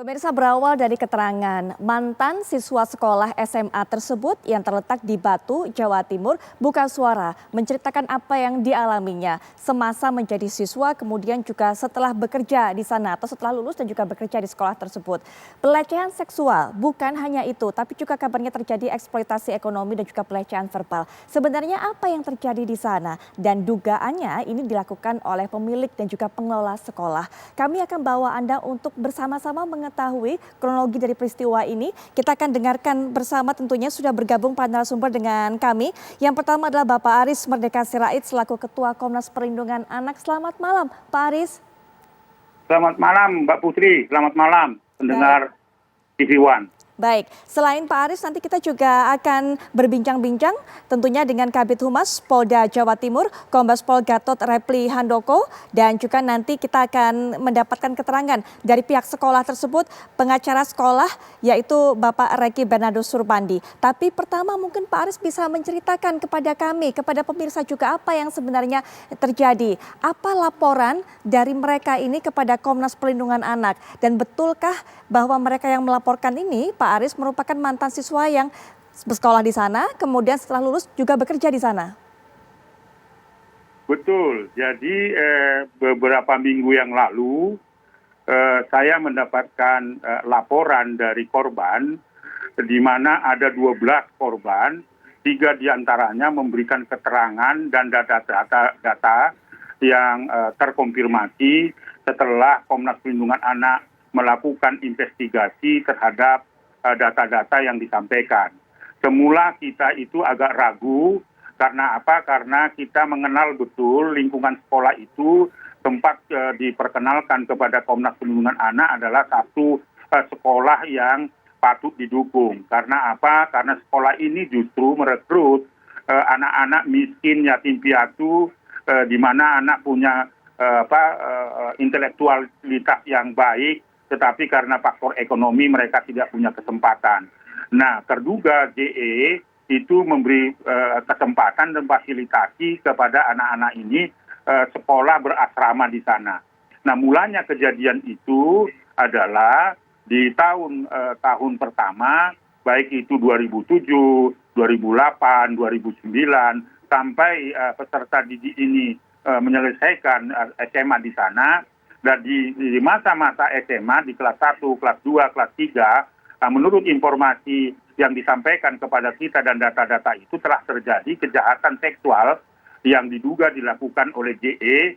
Pemirsa, berawal dari keterangan mantan siswa sekolah SMA tersebut yang terletak di Batu, Jawa Timur, buka suara menceritakan apa yang dialaminya semasa menjadi siswa, kemudian juga setelah bekerja di sana atau setelah lulus dan juga bekerja di sekolah tersebut. Pelecehan seksual bukan hanya itu, tapi juga kabarnya terjadi eksploitasi ekonomi dan juga pelecehan verbal. Sebenarnya apa yang terjadi di sana dan dugaannya ini dilakukan oleh pemilik dan juga pengelola sekolah. Kami akan bawa Anda untuk bersama-sama mengetahui kronologi dari peristiwa ini. Kita akan dengarkan bersama, tentunya sudah bergabung para narasumber dengan kami. Yang pertama adalah Bapak Aris Merdeka Sirait selaku Ketua Komnas Perlindungan Anak. Selamat malam Pak Aris. Selamat malam Mbak Putri, selamat malam pendengar TV One. Baik, selain Pak Aris nanti kita juga akan berbincang-bincang tentunya dengan Kabid Humas Polda Jawa Timur, Kombes Pol Gatot Repli Handoko, dan juga nanti kita akan mendapatkan keterangan dari pihak sekolah tersebut, pengacara sekolah yaitu Bapak Reki Bernardo Surbandi. Tapi pertama mungkin Pak Aris bisa menceritakan kepada kami, kepada pemirsa juga apa yang sebenarnya terjadi. Apa laporan dari mereka ini kepada Komnas Perlindungan Anak dan betulkah bahwa mereka yang melaporkan ini Pak Aris merupakan mantan siswa yang bersekolah di sana, kemudian setelah lulus juga bekerja di sana? Betul, jadi beberapa minggu yang lalu saya mendapatkan laporan dari korban, di mana ada 12 korban, 3 diantaranya memberikan keterangan dan data yang terkonfirmasi setelah Komnas Perlindungan Anak melakukan investigasi terhadap data-data yang disampaikan. Semula kita itu agak ragu, karena apa? Karena kita mengenal betul lingkungan sekolah itu tempat diperkenalkan kepada Komnas Perlindungan Anak adalah satu sekolah yang patut didukung. Karena apa? Karena sekolah ini justru merekrut anak-anak miskin, yatim piatu, di mana anak punya intelektualitas yang baik, tetapi karena faktor ekonomi mereka tidak punya kesempatan. Nah, terduga JE itu memberi kesempatan dan fasilitasi kepada anak-anak ini sekolah berasrama di sana. Nah, mulanya kejadian itu adalah di tahun pertama, baik itu 2007, 2008, 2009, sampai peserta didik ini menyelesaikan SMA di sana. Dan di masa-masa SMA di kelas 1, kelas 2, kelas 3, menurut informasi yang disampaikan kepada kita dan data-data itu telah terjadi kejahatan seksual yang diduga dilakukan oleh JE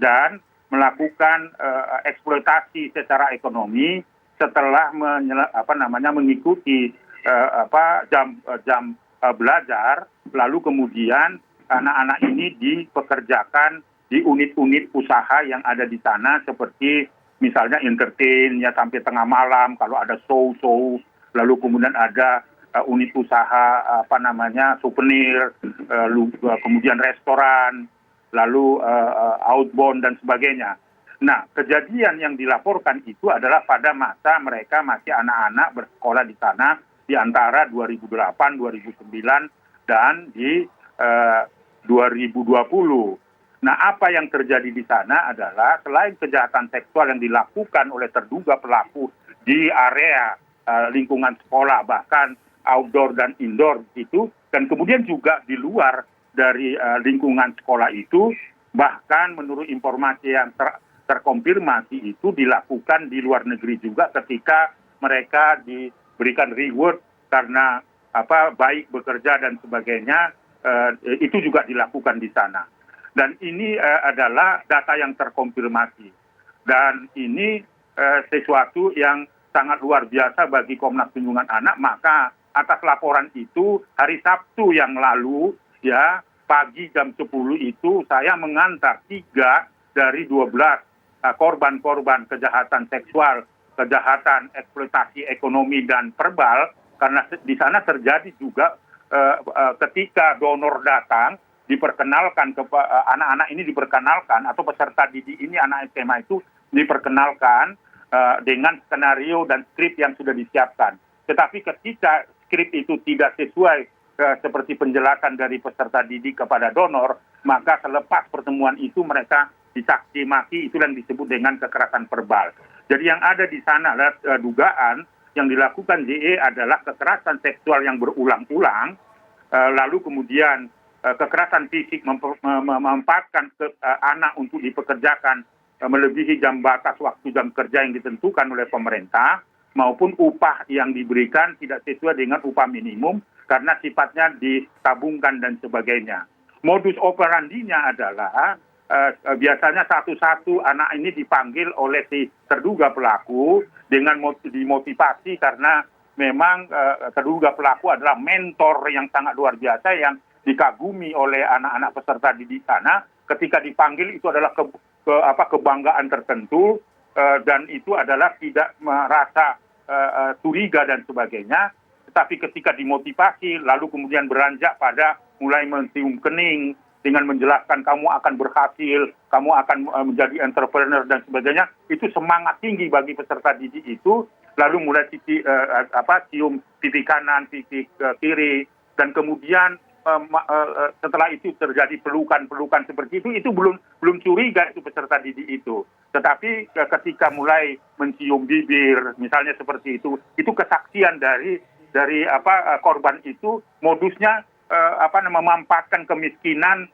dan melakukan eksploitasi secara ekonomi setelah mengikuti jam belajar, lalu kemudian anak-anak ini dipekerjakan di unit-unit usaha yang ada di sana, seperti misalnya entertain ya sampai tengah malam kalau ada show, lalu kemudian ada unit usaha souvenir, kemudian restoran, lalu outbound dan sebagainya. Nah, kejadian yang dilaporkan itu adalah pada masa mereka masih anak-anak bersekolah di sana di antara 2008, 2009 dan di 2020. Nah, apa yang terjadi di sana adalah selain kejahatan seksual yang dilakukan oleh terduga pelaku di area lingkungan sekolah, bahkan outdoor dan indoor itu, dan kemudian juga di luar dari lingkungan sekolah itu, bahkan menurut informasi yang terkonfirmasi itu dilakukan di luar negeri juga ketika mereka diberikan reward karena baik bekerja dan sebagainya, itu juga dilakukan di sana. Dan ini adalah data yang terkonfirmasi. Dan ini sesuatu yang sangat luar biasa bagi Komnas Perlindungan Anak. Maka atas laporan itu hari Sabtu yang lalu, ya pagi jam 10 itu saya mengantar 3 dari 12 korban-korban kejahatan seksual, kejahatan eksploitasi ekonomi dan verbal. Karena di sana terjadi juga ketika donor datang, diperkenalkan ke anak-anak ini diperkenalkan, atau peserta didik ini anak SMA itu diperkenalkan dengan skenario dan skrip yang sudah disiapkan. Tetapi ketika skrip itu tidak sesuai seperti penjelasan dari peserta didik kepada donor, maka selepas pertemuan itu mereka dicaci maki, itu yang disebut dengan kekerasan verbal. Jadi yang ada di sana adalah dugaan yang dilakukan JE adalah kekerasan seksual yang berulang-ulang, lalu kemudian kekerasan fisik memanfaatkan anak untuk dipekerjakan melebihi jam batas waktu jam kerja yang ditentukan oleh pemerintah, maupun upah yang diberikan tidak sesuai dengan upah minimum karena sifatnya ditabungkan dan sebagainya. Modus operandinya adalah biasanya satu-satu anak ini dipanggil oleh si terduga pelaku dengan dimotivasi karena memang terduga pelaku adalah mentor yang sangat luar biasa yang dikagumi oleh anak-anak peserta didik sana. Ketika dipanggil itu adalah kebanggaan tertentu dan itu adalah tidak merasa curiga dan sebagainya. Tetapi ketika dimotivasi lalu kemudian beranjak pada mulai mencium kening dengan menjelaskan kamu akan berhasil, kamu akan menjadi entrepreneur dan sebagainya, itu semangat tinggi bagi peserta didik itu, lalu mulai cium pipi kanan, pipi kiri, dan kemudian setelah itu terjadi pelukan-pelukan seperti itu belum curiga itu peserta didik itu. Tetapi ketika mulai mencium bibir, misalnya seperti itu kesaksian dari korban itu modusnya memanfaatkan kemiskinan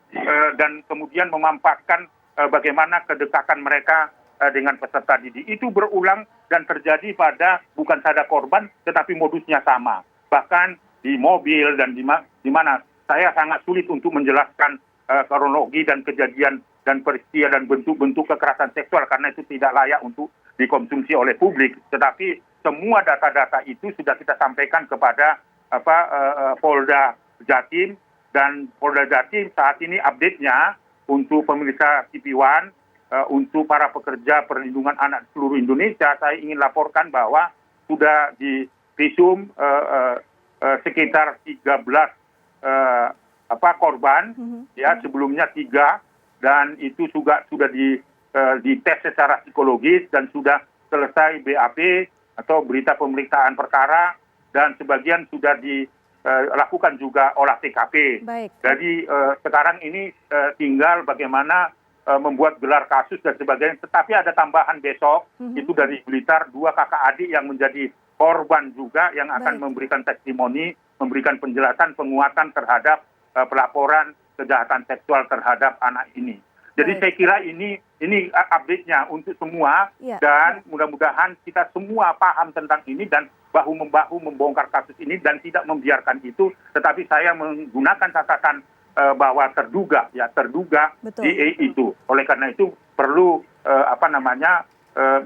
dan kemudian memanfaatkan bagaimana kedekatan mereka dengan peserta didik. Itu berulang dan terjadi pada bukan saja korban tetapi modusnya sama. Bahkan di mobil dan di mana saya sangat sulit untuk menjelaskan kronologi dan kejadian dan peristiwa dan bentuk-bentuk kekerasan seksual karena itu tidak layak untuk dikonsumsi oleh publik. Tetapi semua data-data itu sudah kita sampaikan kepada Polda Jatim, dan Polda Jatim saat ini update-nya untuk pemirsa TV1, untuk para pekerja perlindungan anak seluruh Indonesia, saya ingin laporkan bahwa sudah divisum sekitar 13 korban, ya sebelumnya 3, dan itu juga sudah dites secara psikologis dan sudah selesai BAP atau berita pemeriksaan perkara, dan sebagian sudah dilakukan juga olah TKP. Baik. Jadi sekarang ini tinggal bagaimana membuat gelar kasus dan sebagainya. Tetapi ada tambahan besok, itu dari Blitar, 2 kakak adik yang menjadi korban juga yang akan memberikan testimoni, memberikan penjelasan penguatan terhadap pelaporan kejahatan seksual terhadap anak ini. Jadi saya kira ini update-nya untuk semua, dan mudah-mudahan kita semua paham tentang ini dan bahu-membahu membongkar kasus ini dan tidak membiarkan itu. Tetapi saya menggunakan catatan bahwa terduga DE itu. Oleh karena itu perlu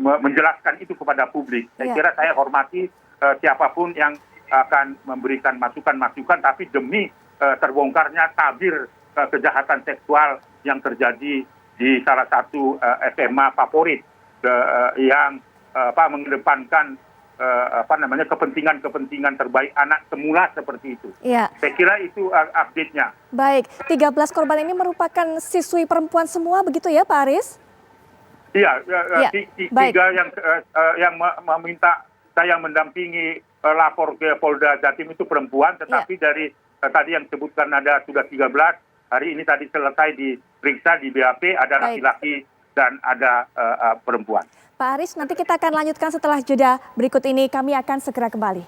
menjelaskan itu kepada publik. Saya kira saya hormati siapapun yang akan memberikan masukan-masukan, tapi demi terbongkarnya tabir kejahatan seksual yang terjadi di salah satu SMA favorit yang mengedepankan kepentingan terbaik anak semula seperti itu. Ya. Saya kira itu update-nya. Baik, 13 korban ini merupakan siswi perempuan semua begitu ya Pak Aris? Iya, 3 yang meminta saya mendampingi lapor ke Polda Jatim itu perempuan, tetapi dari tadi yang sebutkan ada sudah 13, hari ini tadi selesai diperiksa di BAP, ada laki-laki dan ada perempuan. Pak Aris, nanti kita akan lanjutkan setelah jeda berikut ini, kami akan segera kembali.